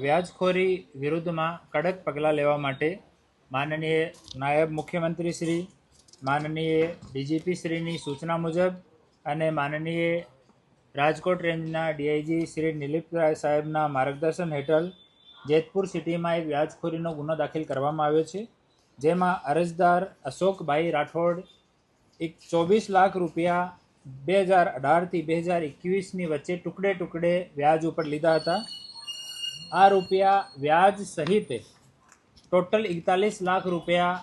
વ્યાજખોરી વિરુદ્ધમાં કડક પગલાં લેવા માટે માનનીય નાયબ મુખ્યમંત્રી શ્રી, માનનીય ડીજીપી શ્રીની સૂચના મુજબ અને માનનીય રાજકોટ રેન્જના ડીઆઈજી શ્રી નિલીપરાય સાહેબના માર્ગદર્શન હેઠળ જેતપુર સિટીમાં એક વ્યાજખોરીનો ગુનો દાખલ કરવામાં આવ્યો છે, જેમાં અરજદાર અશોકભાઈ રાઠોડ 24 લાખ રૂપિયા 2018થી 2021ની વચ્ચે ટુકડે ટુકડે વ્યાજ ઉપર લીધા હતા। આ રૂપિયા વ્યાજ સહિત ટોટલ 41 લાખ રૂપિયા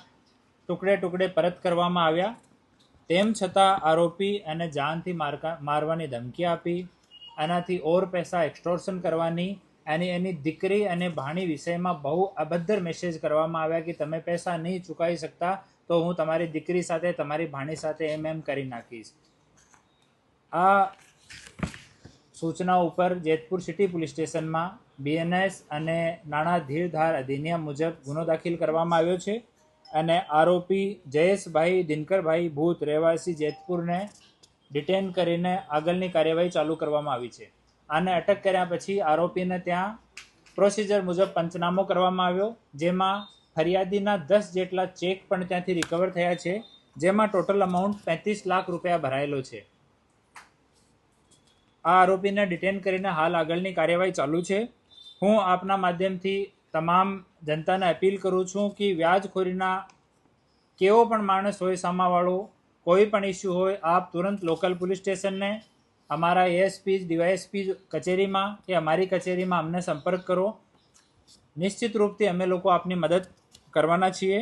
ટુકડે ટુકડે પરત કરવામાં આવ્યા। તેમ છતાં આરોપી અને જાનથી મારવાની ધમકી આપી, આનાથી ઓર પૈસા એક્સટોર્શન કરવાની એની દીકરી અને ભાણી વિષયમાં બહુ અભદ્ર મેસેજ કરવામાં આવ્યા કે તમે પૈસા નહીં ચૂકવી શકતા તો હું તમારી દીકરી સાથે, તમારી ભાણી સાથે એમ કરી નાખીશ। આ સૂચના ઉપર જેતપુર સિટી પોલીસ સ્ટેશનમાં બીએનએસ અને નાણાં ધીરધાર અધિનિયમ મુજબ ગુનો દાખલ કરવામાં આવ્યો છે અને આરોપી જયેશભાઈ દિનકરભાઈ ભૂત રહેવાસી જેતપુરને ડિટેન કરીને આગળની કાર્યવાહી ચાલુ કરવામાં આવી છે। આને અટક કર્યા પછી આરોપીને ત્યાં પ્રોસિજર મુજબ પંચનામો કરવામાં આવ્યો, જેમાં ફરિયાદીના 10 જેટલા ચેક પણ ત્યાંથી રિકવર થયા છે, જેમાં ટોટલ અમાઉન્ટ 35 લાખ રૂપિયા ભરાયેલો છે। આ આરોપીને ડિટેન કરીને હાલ આગળની કાર્યવાહી ચાલુ છે। હું આપના માધ્યમથી તમામ જનતાને અપીલ કરું છું કે વ્યાજખોરીના કેવો પણ માણસ હોય, સામાવાળો કોઈ પણ ઇસ્યુ હોય, આપ તુરંત લોકલ પોલીસ સ્ટેશનને, અમારા એએસપી ડીવાયએસપી કચેરીમાં કે અમારી કચેરીમાં અમને સંપર્ક કરો। નિશ્ચિત રૂપથી અમે લોકો આપની મદદ કરવાના છીએ।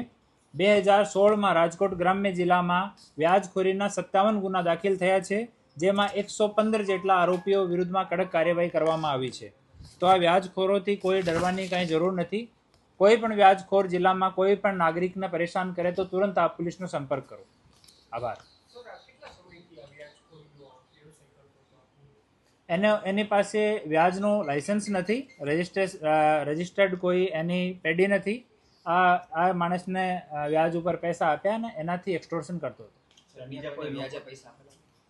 2016માં રાજકોટ ગ્રામ્ય જિલ્લામાં વ્યાજખોરીના 57 ગુના દાખલ થયા છે, જેમાં 115 જેટલા આરોપીઓ વિરુદ્ધમાં કડક કાર્યવાહી કરવામાં આવી છે। તો આ વ્યાજખોરોથી કોઈ ડરવાની કાંઈ જરૂર નથી। કોઈ પણ વ્યાજખોર જિલ્લામાં કોઈ પણ નાગરિકને પરેશાન કરે તો તુરંત આપ પોલીસનો સંપર્ક કરો। આભાર। એની પાસે વ્યાજનું લાયસન્સ નથી, રજિસ્ટર્ડ કોઈ એની પેઢી નથી। આ માણસને વ્યાજ ઉપર પૈસા આપ્યા ને એનાથી એક્સટોર્શન કરતો હતો।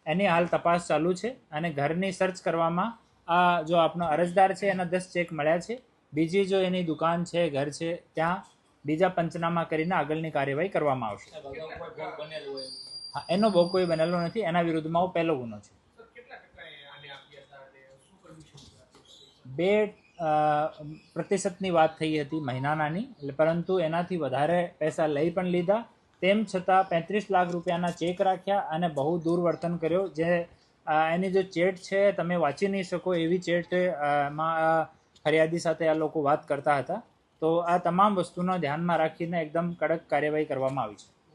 એની હાલ તપાસ ચાલુ છે અને ઘરની સર્ચ કરવામાં આ જો આપનો અરજદાર છે એના 10 ચેક મળ્યા છે। બીજી જો એની દુકાન છે, ઘર છે, ત્યાં બીજા પંચનામા કરીને આગળની કાર્યવાહી કરવામાં આવશે। હા, એનો ભોગ કોઈ બનેલો નથી, એના વિરુદ્ધમાં પહેલો ગુનો છે। 2% વાત થઈ હતી મહિનાનાની, પરંતુ એનાથી વધારે પૈસા લઈ પણ લીધા। તેમ છતાં 35 લાખ રૂપિયાના ચેક રાખ્યા અને બહુ દુર્વર્તન કર્યો। જે એની જો ચેટ છે તમે વાંચી નહીં શકો એવી ચેટમાં ફરિયાદી સાથે આ લોકો વાત કરતા હતા। તો આ તમામ વસ્તુનો ધ્યાનમાં રાખીને એકદમ કડક કાર્યવાહી કરવામાં આવી છે।